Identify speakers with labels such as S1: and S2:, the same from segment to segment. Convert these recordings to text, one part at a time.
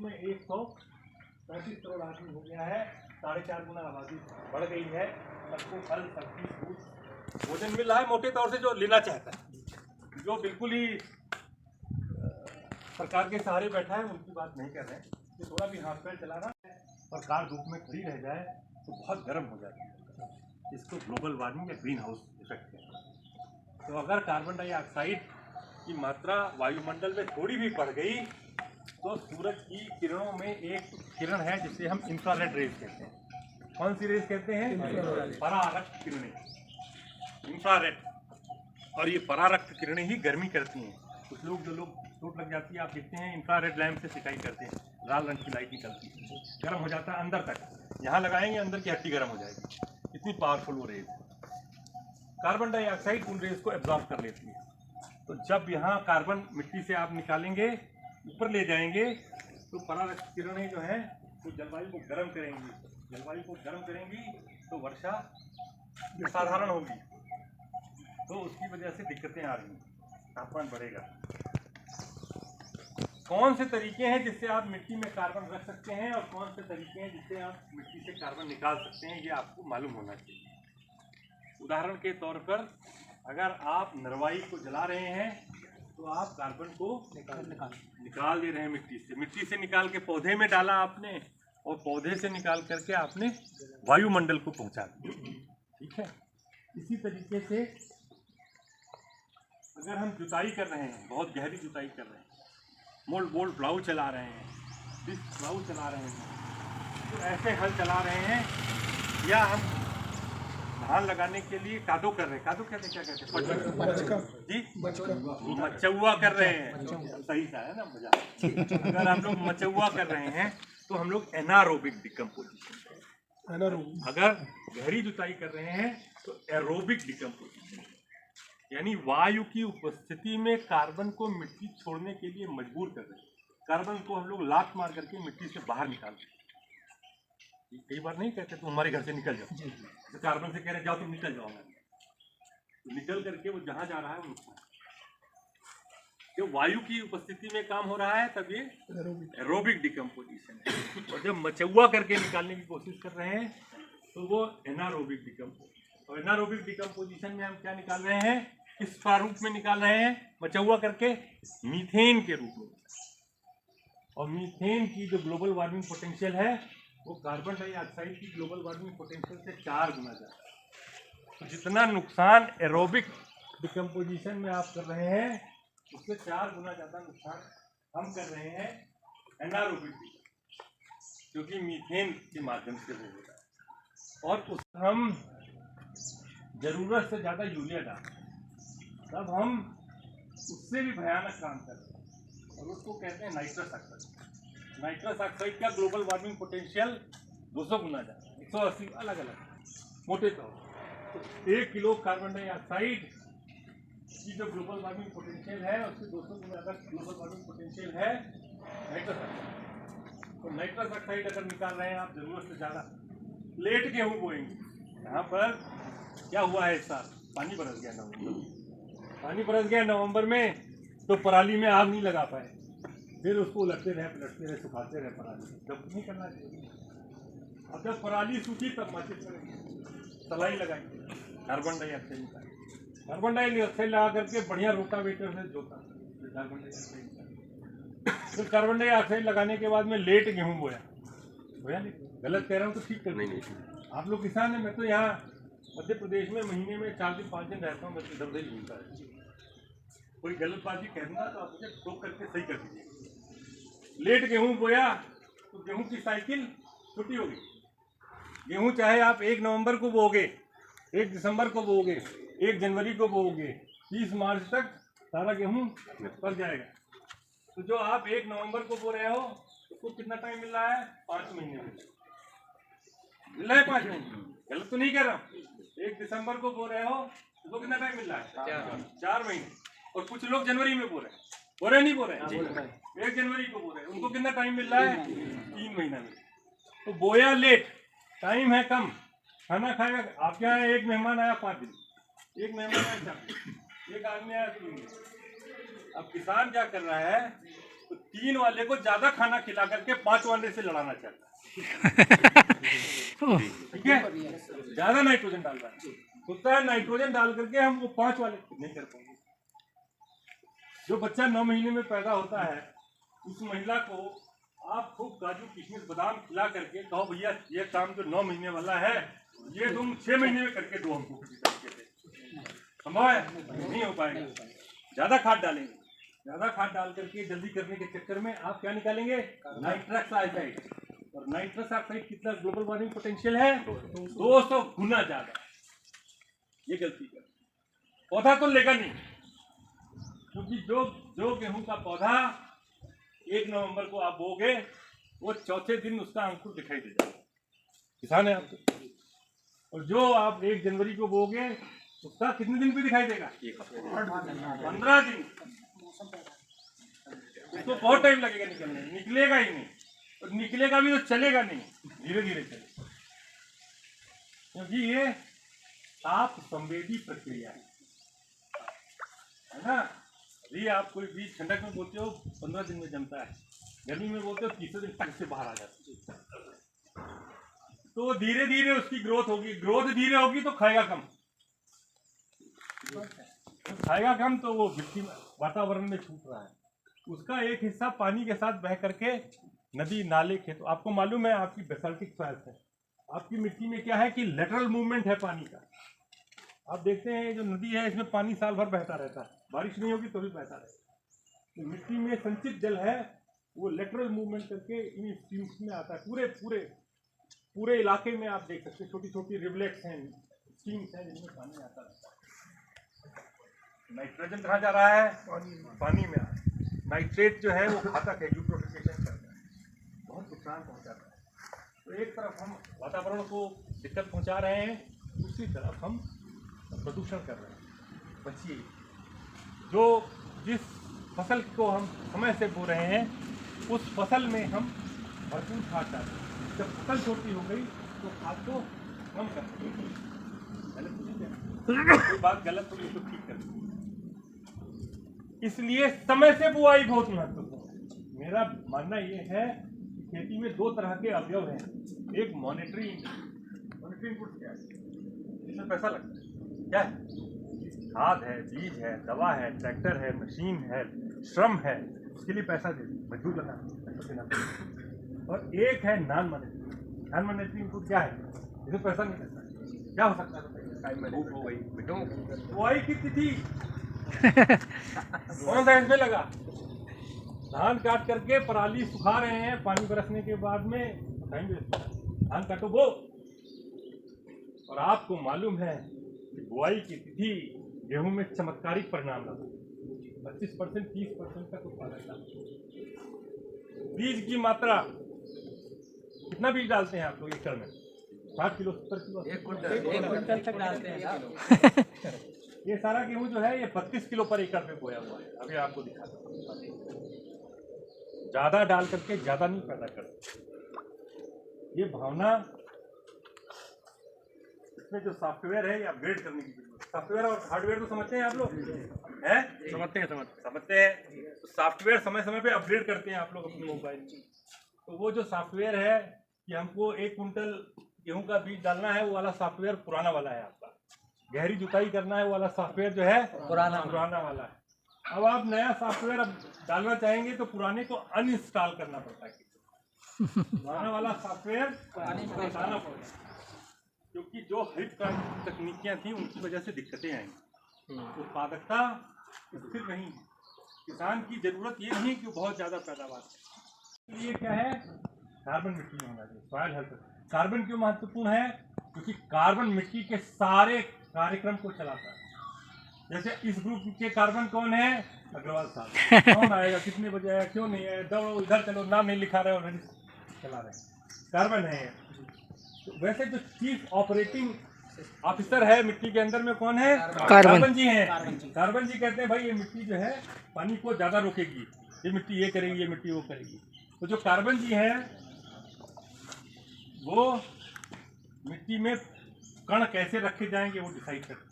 S1: में 135 करोड़ आदमी हो गया है, 4.5 गुना आबादी बढ़ गई है। सबको फल सब्जी फ्रूट भोजन मिल रहा है मोटे तौर से, जो लेना चाहता है। जो बिल्कुल ही सरकार के सहारे बैठा है उनकी बात नहीं कर रहे हैं कि थोड़ा भी हाथ पैर चला रहा है और कार धूप में खड़ी रह जाए तो बहुत गर्म हो जाती है। इसको ग्लोबल वार्मिंग या ग्रीन हाउस इफेक्ट कहते हैं। तो अगर कार्बन डाइऑक्साइड की मात्रा वायुमंडल में थोड़ी भी बढ़ गई तो सूरज की किरणों में एक किरण है जिसे हम इंफ्रारेड रेज कहते हैं। कौन सी रेज कहते हैं? परारक्त किरणें, इंफ्रारेड। और ये परारक्त किरणें ही गर्मी करती हैं। कुछ लोग जो लोग चोट लग जाती है, आप देखते हैं इंफ्रारेड लैंप से सिकाई करते हैं, लाल रंग की लाइट निकलती है, गर्म हो जाता है अंदर तक। यहाँ लगाएंगे अंदर की हड्डी गर्म हो जाएगी, इतनी पावरफुल वो रेज। कार्बन डाइऑक्साइड उन रेज को एब्जॉर्ब कर लेती है। तो जब यहाँ कार्बन मिट्टी से आप निकालेंगे, ऊपर ले जाएंगे, तो परारक्त किरणें जो हैं वो जलवायु को गर्म करेंगी। जलवायु को गर्म करेंगी तो वर्षा साधारण होगी, तो उसकी वजह से दिक्कतें आ रही हैं, तापमान बढ़ेगा। कौन से तरीके हैं जिससे आप मिट्टी में कार्बन रख सकते हैं और कौन से तरीके हैं जिससे आप मिट्टी से कार्बन निकाल सकते हैं, ये आपको मालूम होना चाहिए। उदाहरण के तौर पर अगर आप नरवाई को जला रहे हैं तो आप कार्बन को निकाल दे रहे हैं मिट्टी से निकाल के पौधे में डाला आपने, और पौधे से निकाल करके आपने वायुमंडल को पहुंचा दिया। ठीक है। इसी तरीके से अगर हम जुताई कर रहे हैं, बहुत गहरी जुताई कर रहे हैं, मोल्ड प्लाऊ चला रहे हैं, डिस्क प्लाऊ चला रहे हैं, तो ऐसे हल चला रहे हैं, या हम धान लगाने के लिए कादो कर रहे हैं, कादो कहते क्या कहते हैं जी, मचौवा कर रहे हैं, सही सा है ना मजा। अगर हम लोग मचौवा कर रहे हैं तो हम लोग एनारोबिक डिकम्पोजिशन, अगर गहरी जुताई कर रहे हैं तो एरोबिक डिकम्पोजिशन, यानी वायु की उपस्थिति में कार्बन को मिट्टी छोड़ने के लिए मजबूर कर रहे हैं। कार्बन को हम लोग लात मार करके मिट्टी से बाहर निकालते हैं। कई बार नहीं कहते तुम हमारे घर से निकल जाओ, तो कार्बन से कह रहे जाओ तुम निकल जाओ, तो निकल करके वो जहाँ जा रहा है वो नुकसान। जब वायु की उपस्थिति में काम हो रहा है तब ये एरोबिक डिकम्पोजिशन है, और जब मचौवा करके निकालने की कोशिश कर रहे हैं तो वो एनारोबिक डिकम्पोजिशन। और एनारोबिक डिकम्पोजिशन में हम क्या निकाल रहे हैं, किस प्रारूप में निकाल रहे हैं? मचौवा करके मीथेन के रूप में। और मीथेन की जो ग्लोबल वार्मिंग पोटेंशियल है वो कार्बन डाइऑक्साइड की ग्लोबल वार्मिंग पोटेंशियल से 4 गुना ज़्यादा है। तो जितना नुकसान एरोबिक डिकम्पोजिशन में आप कर रहे हैं उससे 4 गुना ज़्यादा नुकसान हम कर रहे हैं एनारोबिक, क्योंकि मीथेन के माध्यम से हो रहा है। और उस हम ज़रूरत से ज़्यादा यूरिया डालते हैं, तब हम उससे भी भयानक काम कर रहे हैं, और उसको कहते हैं नाइट्रस ऑक्साइड। नाइट्रस ऑक्साइड का ग्लोबल वार्मिंग पोटेंशियल 200 गुना ज़्यादा, 180 अलग अलग मोटे तौर पर। तो 1 किलो कार्बन डाइऑक्साइड की जो ग्लोबल वार्मिंग पोटेंशियल है उससे 200 गुना ज़्यादा ग्लोबल वार्मिंग पोटेंशियल है नाइट्रस ऑक्साइड। तो नाइट्रस ऑक्साइड अगर निकाल रहे हैं आप ज़रूरत से ज़्यादा, लेट गेहूँ बोएंगे। यहाँ पर क्या हुआ है इस साल, पानी बरस गया नवंबर में, तो पराली में आग नहीं लगा पाए, फिर उसको उलटते रहे सुखाते रहे पराली, जब नहीं करना चाहिए। और जब पराली सूखी तब माचिस करेंगे, सलाई लगाएंगे, कार्बन डाइऑक्साइड लगा करके बढ़िया रोटावेटर से जोता, कार्बन डाइऑक्साइड। फिर कार्बन डाइऑक्साइड लगाने के बाद में लेट गेहूँ बोया नहीं, गलत कह रहा हूँ तो ठीक कर नहीं। आप लोग किसान हैं, मैं तो यहाँ मध्य प्रदेश में महीने में 4 दिन 5 दिन रहता हूँ, मैं तो इधर उधर घूमता है। कोई गलत बात भी कह दूँगा तो आप मुझे ठोक करके सही कर दीजिए। लेट गेहूँ बोया तो गेहूँ की साइकिल छोटी हो गई। गेहूँ चाहे आप 1 नवंबर को बोओगे, 1 दिसंबर को बोओगे, 1 जनवरी को बोओगे, 30 मार्च तक सारा गेहूँ पक जाएगा। तो जो आप 1 नवंबर को बो रहे हो उसको कितना टाइम मिल रहा है? 5 महीने मिल रहा है, 5 महीने। गलत तो नहीं कह रहा हूँ। 1 दिसंबर को बो रहे हो उसको कितना टाइम मिल रहा है? 4 महीने। और कुछ लोग जनवरी में बो रहे हैं, नहीं बो रहे हैं, 1 जनवरी को बो रहे हैं, उनको कितना टाइम मिल रहा है? 3 महीना में। तो बोया लेट, टाइम है कम, खाना खाएगा। आपके यहाँ 1 मेहमान आया 5 दिन, 1 मेहमान आया 4 दिन, 1 आदमी आया 3 दिन। अब किसान क्या कर रहा है, तो 3 वाले को ज्यादा खाना खिला करके 5 वाले से लड़ाना चाहता है। ठीक है, ज्यादा नाइट्रोजन डाल रहा है, होता है नाइट्रोजन डाल करके हम वो 5 वाले नहीं कर पाएंगे। जो बच्चा 9 महीने में पैदा होता है उस महिला को आप खूब काजू किशमिश बादाम खिला करके कहो भैया ये काम जो 9 महीने वाला है ये तुम 6 महीने में करके दो हमको, किसी तरीके से संभव है? नहीं हो पाएगा। ज्यादा खाद डालेंगे, ज्यादा खाद डाल करके जल्दी करने के चक्कर में आप क्या निकालेंगे? Nitrous oxide. और नाइट्रस ऑक्साइड कितना ग्लोबल वार्मिंग पोटेंशियल है? 200 गुना ज्यादा। ये गलती कर, पौधा तो लेगा नहीं, क्योंकि जो गेहूं का पौधा 1 नवंबर को आप बोगे वो चौथे दिन उसका अंकुर दिखाई दे जाएगा, किसान है आपको। और जो आप 1 जनवरी को बोगे उसका कितने दिन पे दिखाई देगा? 15 दिन। इसको बहुत टाइम लगेगा निकलने, निकलेगा ही नहीं, और निकलेगा भी तो चलेगा नहीं, धीरे धीरे चलेगा, क्योंकि ये ताप संवेदी प्रक्रिया है ना। अभी आप कोई बीज ठंडक में बोते हो 15 दिन में जमता है, गर्मी में बोते हो 30 दिन तक से बाहर आ जाता है। तो धीरे धीरे उसकी ग्रोथ होगी, ग्रोथ धीरे होगी तो खाएगा कम, खाएगा कम, तो वो मिट्टी वातावरण में छूट रहा है, उसका एक हिस्सा पानी के साथ बह करके नदी नाले खेत। आपको मालूम है आपकी बेसाल्टिक सॉइल्स है, आपकी मिट्टी में क्या है कि लेटरल मूवमेंट है पानी का। आप देखते हैं जो नदी है इसमें पानी साल भर बहता रहता है, बारिश नहीं होगी तो भी बहता रहता है। तो मिट्टी में संचित जल है वो लेटरल मूवमेंट करके इन स्ट्रीम्स में आता है। पूरे इलाके में आप देख सकते हैं छोटी छोटी रिवलेट्स हैं, स्ट्रीम्स हैं जिनमें पानी आता रहता है। नाइट्रोजन कहाँ जा रहा है? पानी में आ रहा है। नाइट्रेट जो है वो घातक है, यूट्रोफिकेशन करता है, बहुत नुकसान पहुंचाता है। तो एक तरफ हम वातावरण को दिक्कत पहुंचा रहे हैं, दूसरी तरफ हम प्रदूषण कर रहे हैं। बचिए, जिस फसल को हम समय से बो रहे हैं उस फसल में हम भरपूर खाद डालते हैं। जब फसल छोटी हो गई तो खाद को कम कर देते हैं। कोई बात गलत होगी तो ठीक कर देंगे। इसलिए समय से बुआई बहुत महत्वपूर्ण है। मेरा मानना ये है कि खेती में 2 तरह के अवयव हैं। एक मॉनिटरी इनपुट क्या है, इसमें पैसा लगता है, क्या है? खाद है, बीज है, दवा है, ट्रैक्टर है, मशीन है, श्रम है, उसके लिए पैसा दे, मजदूर लगा पैसा देना पड़ेगा। और एक है नॉन मॉनिटरी इनपुट क्या है, इसमें पैसा नहीं लगता। क्या हो सकता है? बुआई की तिथि कौन सा इसमें लगा? धान काट करके पराली सुखा रहे हैं, पानी बरसने के बाद में धान काटो बो। और आपको मालूम है कि बुआई की तिथि गेहूं में चमत्कारिक परिणाम लगा, 25% 30% तक उत्पादन। बीज की मात्रा कितना बीज डालते हैं आप लोग एकड़ में? 60 किलो 70 किलो 1 क्विंटल तक डालते हैं। ये सारा गेहूं जो है ये 32 किलो पर एकड़ पे बोया हुआ है। अभी आपको दिखाता हूँ, ज्यादा डाल करके ज्यादा नहीं पैदा करते। ये भावना, इसमें जो सॉफ्टवेयर है ये अपग्रेड करने की जरूरत है। सॉफ्टवेयर और हार्डवेयर तो समझते हैं आप लोग, हैं? समझते हैं। तो सॉफ्टवेयर समय समय पे अपग्रेड करते हैं आप लोग अपने मोबाइल में। तो वो जो सॉफ्टवेयर है कि हमको 1 कुंटल गेहूं का बीज डालना है, वो वाला सॉफ्टवेयर पुराना वाला है आपका। गहरी जुताई करना है, वो वाला सॉफ्टवेयर जो है पुराना वाला है। अब आप नया सॉफ्टवेयर अब डालना चाहेंगे तो पुराने को अनइंस्टॉल करना पड़ता है। पुराना वाला सॉफ्टवेयर हटाना पड़ेगा, क्योंकि जो हरित क्रांति तकनीकियाँ थी उनकी वजह से दिक्कतें आएंगी। उत्पादकता स्थिर नहीं है। किसान की जरूरत ये नहीं कि बहुत ज़्यादा पैदावार। ये क्या है? कार्बन मिट्टी में होना चाहिए, सॉइल हेल्थ। कार्बन क्यों महत्वपूर्ण है? क्योंकि कार्बन मिट्टी के सारे कार्यक्रम को चलाता है। जैसे इस ग्रुप के कार्बन कौन है? अग्रवाल साहब। कौन आएगा, कितने बजे आएगा, क्यों नहीं आएगा, दौड़ो इधर चलो, नाम नहीं लिखा रहे और चला रहे, कार्बन है। तो वैसे जो चीफ ऑपरेटिंग ऑफिसर है मिट्टी के अंदर में कौन है? कार्बन जी हैं। कार्बन जी कहते हैं भाई ये मिट्टी जो है पानी को ज़्यादा रोकेगी, ये मिट्टी ये करेगी, ये मिट्टी वो करेगी। तो जो कार्बन जी हैं वो मिट्टी में कण कैसे रखे जाएंगे वो डिसाइड करते हैं।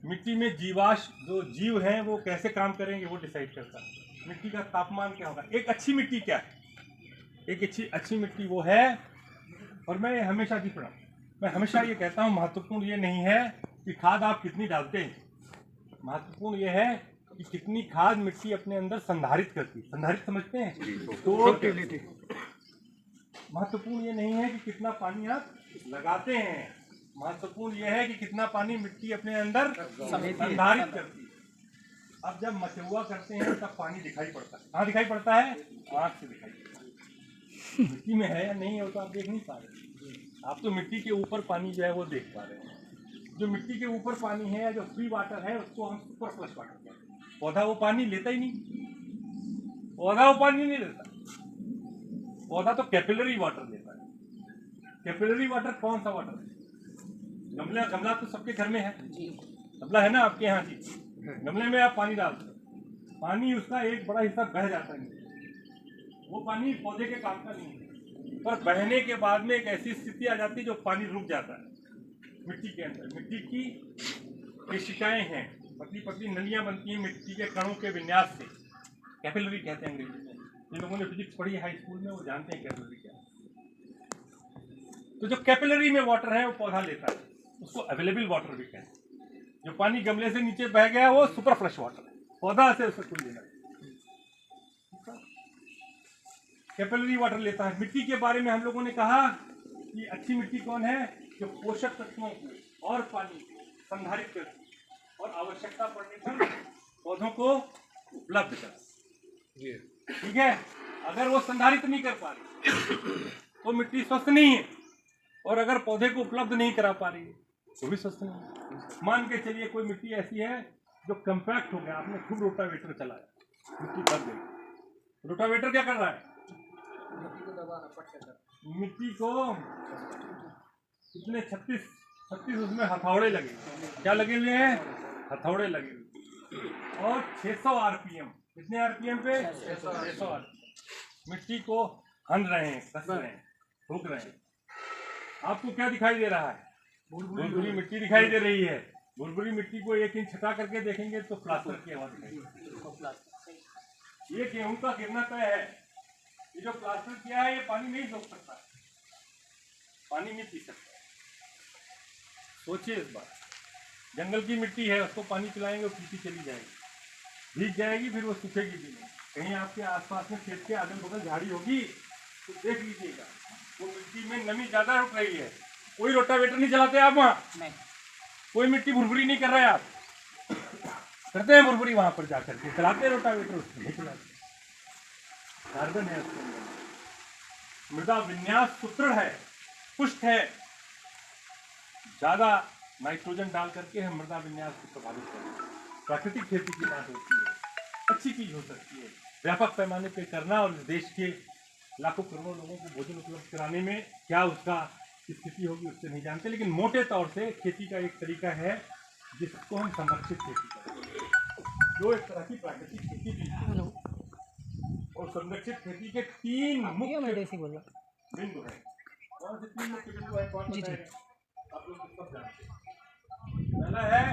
S1: मिट्टी में जीवाश्म जो जीव हैं वो कैसे काम करेंगे वो डिसाइड करता है। मिट्टी का तापमान क्या होगा। एक अच्छी मिट्टी क्या है, एक अच्छी मिट्टी वो है, और मैं हमेशा ये कहता हूँ, महत्वपूर्ण ये नहीं है कि खाद आप कितनी डालते हैं, महत्वपूर्ण ये है कि कितनी खाद मिट्टी अपने अंदर संधारित करती है। संधारित समझते हैं? तो महत्वपूर्ण ये नहीं है कि कितना पानी आप लगाते हैं, महत्वपूर्ण ये है कि कितना पानी मिट्टी अपने अंदर संधारित करती है। अब जब मचुआ करते हैं तब पानी दिखाई पड़ता है। कहाँ दिखाई पड़ता है? आँख से दिखाई पड़ता है। मिट्टी में है या नहीं है वो तो आप देख नहीं पा रहे, आप तो मिट्टी के ऊपर पानी जो है वो देख पा रहे हैं। जो मिट्टी के ऊपर पानी है या जो फ्री वाटर है उसको हम सुपर फ्लश वाटर कहते हैं। पौधा वो पानी लेता ही नहीं, पौधा वो पानी नहीं लेता, पौधा तो कैपिलरी वाटर लेता है। कैपिलरी वाटर कौन सा वाटर है? गमला तो सबके घर में है, गमला है ना आपके यहाँ जी, गमले में आप पानी डालते हैं, पानी उसका एक बड़ा हिस्सा बह जाता है, वो पानी पौधे के काम का नहीं है, पर बहने के बाद में एक ऐसी स्थिति आ जाती है जो पानी रुक जाता है मिट्टी के अंदर। मिट्टी की केशिकाएं हैं, पतली पतली नलियां बनती हैं मिट्टी के कणों के विन्यास से, कैपिलरी कहते हैं अंग्रेजी में। जिन लोगों ने फिजिक्स पढ़ी हाई स्कूल में वो जानते हैं कैपिलरी क्या है। तो जो कैपिलरी में वाटर है वो पौधा लेता है, उसको अवेलेबल वाटर भी कहते हैं। जो पानी गमले से नीचे बह गया वो सुपर फ्लश वाटर है, पौधा से उसको कुछ लेना है, कैपिलरी वाटर लेता है। मिट्टी के बारे में हम लोगों ने कहा कि अच्छी मिट्टी कौन है? जो पोषक तत्वों को और पानी संधारित करती है और आवश्यकता पड़ने पर पौधों को उपलब्ध करती है। ठीक है, अगर वो संधारित नहीं कर पा रही तो मिट्टी स्वस्थ नहीं है, और अगर पौधे को उपलब्ध नहीं करा पा रही है तो भी स्वस्थ नहीं है। मान के चलिए कोई मिट्टी ऐसी है जो कम्पैक्ट हो गया, आपने खूब रोटावेटर चलाया, मिट्टी दब गई। रोटावेटर क्या कर रहा है? मिट्टी को कितने 36 उसमें हथौड़े लगे, क्या लगे हुए हैं? हथौड़े लगे हुए, और 600 आरपीएम, कितने आरपीएम पे? 600 आरपीएम मिट्टी को हन रहे हैं, कस रहे हैं, ठोक रहे हैं। आपको क्या दिखाई दे रहा है? बुरबुरी मिट्टी दिखाई दे रही है। बुरबुरी मिट्टी को 1 इंच छटा करके देखेंगे तो प्लास्टर की आवाज दिखाई। ये गेहूं का गिरना तय है, ये जो प्लास्टर किया है ये पानी नहीं सोख सकता, पानी नहीं पी सकता। सोचिए इस बार, जंगल की मिट्टी है, उसको पानी पिलाएंगे वो पीती चली जाएगी, भीग जाएगी, फिर वो सूखेगी भी नहीं। कहीं आपके आसपास में खेत के अगल बगल झाड़ी होगी तो देख लीजिएगा वो मिट्टी में नमी ज्यादा रुक रही है। कोई रोटावेटर नहीं चलाते आप वहाँ? नहीं। कोई मिट्टी भुरभुरी नहीं कर रहे आप? करते हैं भुरभुरी वहां पर जाकर के, चलाते हैं रोटावेटर, उसको नहीं चलाते। कार्बन है उसके अंदर, मृदा विन्यास सुदृढ़ है, पुष्ट है, ज्यादा नाइट्रोजन डाल करके हम मृदा विन्यास को प्रभावित करते हैं। प्राकृतिक खेती की बात होती है, अच्छी चीज हो सकती है, व्यापक पैमाने पे करना, और देश के लाखों करोड़ों लोगों को भोजन उपलब्ध कराने में क्या उसका स्थिति होगी उससे नहीं जानते। लेकिन मोटे तौर से खेती का एक तरीका है जिसको हम संरक्षित खेती करते हैं, जो एक तरह की प्राकृतिक खेती भी है। और संरक्षित खेती के 3 मुख्य बिंदु है। कौन से 3 मुख्य बिंदु है? कौन बताएगा? आप लोग सब जानते हैं। पहला है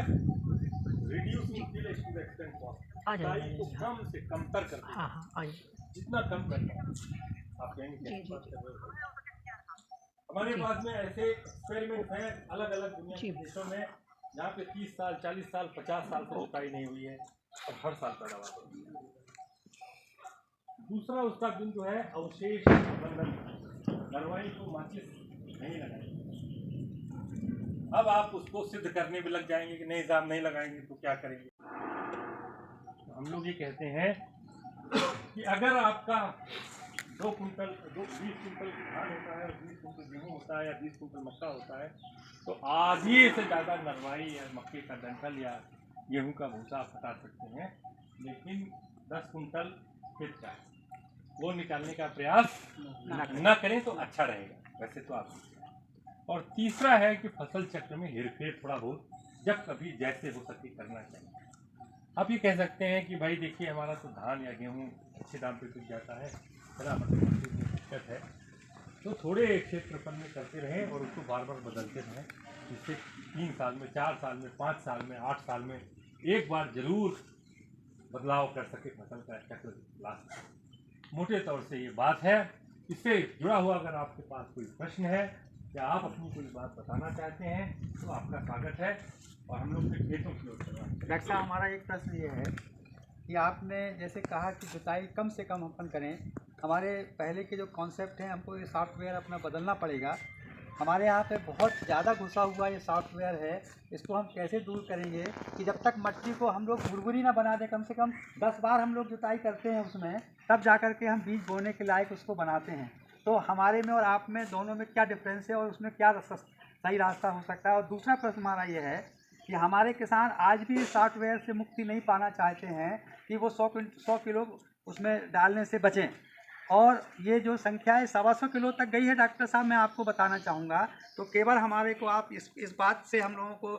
S1: reducing village to the extent possible, को कम से कमतर करना, जितना कम करना। आप कहेंगे क्या बात कर रहे हो? हमारे पास में ऐसे एक्सपेरिमेंट हैं अलग अलग दुनिया के देशों में, जहाँ पे 30 साल 40 साल 50 साल से जुताई नहीं हुई है और हर साल पैदावार होती है। दूसरा उसका बिंदु है अवशेष प्रबंधन, नरवाई को माचिस नहीं लगाएंगे। अब आप उसको सिद्ध करने में लग जाएंगे कि नहीं साहब नहीं लगाएंगे तो क्या करेंगे। तो हम लोग ये कहते हैं कि अगर आपका 20 कुंटल धान होता है, 20 कुंटल गेहूँ होता है, या 20 कुंटल मक्का होता है, तो आधी से ज़्यादा नरवाई या मक्के का डंठल या गेहूँ का भूसा आप हटा सकते हैं, लेकिन 10 कुंटल खेत का वो निकालने का प्रयास न करें तो अच्छा रहेगा। वैसे तो आप। और तीसरा है कि फसल चक्र में हेरफेर थोड़ा बहुत जब कभी जैसे हो सके करना चाहिए। आप ये कह सकते हैं कि भाई देखिए हमारा तो धान या गेहूँ अच्छे दाम पे बिक जाता है, दिक्कत है, तो थोड़े क्षेत्रफल में करते रहें और उसको बार बार बदलते रहें, जिससे 3 साल में 4 साल में 5 साल में 8 साल में एक बार जरूर बदलाव कर सके, फसल का चक्र ला सके। मोटे तौर से ये बात है। इससे जुड़ा हुआ अगर आपके पास कोई प्रश्न है या आप अपनी कोई बात बताना चाहते हैं तो आपका स्वागत है और हम लोग फिर खेतों की ओर चलते हैं।
S2: डॉक्टर साहब, हमारा एक प्रश्न ये है कि आपने जैसे कहा कि जुताई कम से कम अपन करें। हमारे पहले के जो कॉन्सेप्ट हैं, हमको ये सॉफ्टवेयर अपना बदलना पड़ेगा। हमारे यहाँ पे बहुत ज़्यादा घुसा हुआ ये सॉफ्टवेयर है, इसको हम कैसे दूर करेंगे कि जब तक मिट्टी को हम लोग भुरभुरी ना बना दें, कम से कम 10 बार हम लोग जुताई करते हैं उसमें, तब जा कर के हम बीज बोने के लायक उसको बनाते हैं। तो हमारे में और आप में दोनों में क्या डिफरेंस है और उसमें क्या सही रास्ता हो सकता है? और दूसरा प्रश्न हमारा ये है कि हमारे किसान आज भी सॉफ्टवेयर से मुक्ति नहीं पाना चाहते हैं कि वो 100 किलो उसमें डालने से बचें, और ये जो संख्या है 125 किलो तक गई है। डॉक्टर साहब, मैं आपको बताना चाहूँगा, तो केवल हमारे को आप इस बात से हम लोगों को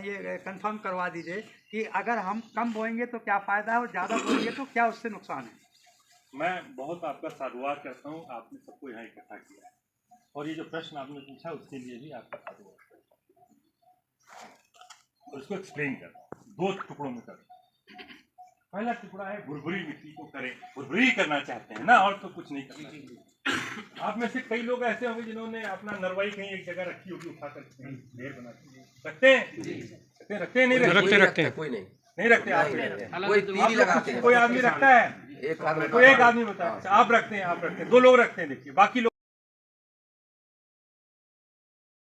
S2: ये कंफर्म करवा दीजिए कि अगर हम कम बोएंगे तो क्या फ़ायदा है और ज़्यादा बोएंगे तो क्या उससे नुकसान है।
S1: मैं बहुत आपका साधुवाद करता हूँ, आपने सबको यहाँ इकट्ठा किया है और ये जो प्रश्न आपने पूछा उसके लिए भी आपका साधुवाद करता हूँ। उसको एक्सप्लेन करता हूँ, 2 टुकड़ों में करता हूँ। पहला टुकड़ा है भुरभुरी मिट्टी को करें, भुरभुरी करना चाहते हैं ना, और तो कुछ नहीं करना। आप में से कई लोग ऐसे होंगे जिन्होंने अपना नरवाई कहीं एक जगह रखी होगी, उठा कर ढेर बना रखते हैं, रखते हैं नहीं रखते हैं, कोई नहीं रखते, आप कोई आदमी रखता है, कोई एक आदमी बताया, आप रखते हैं, 2 लोग रखते हैं, देखिए बाकी लोग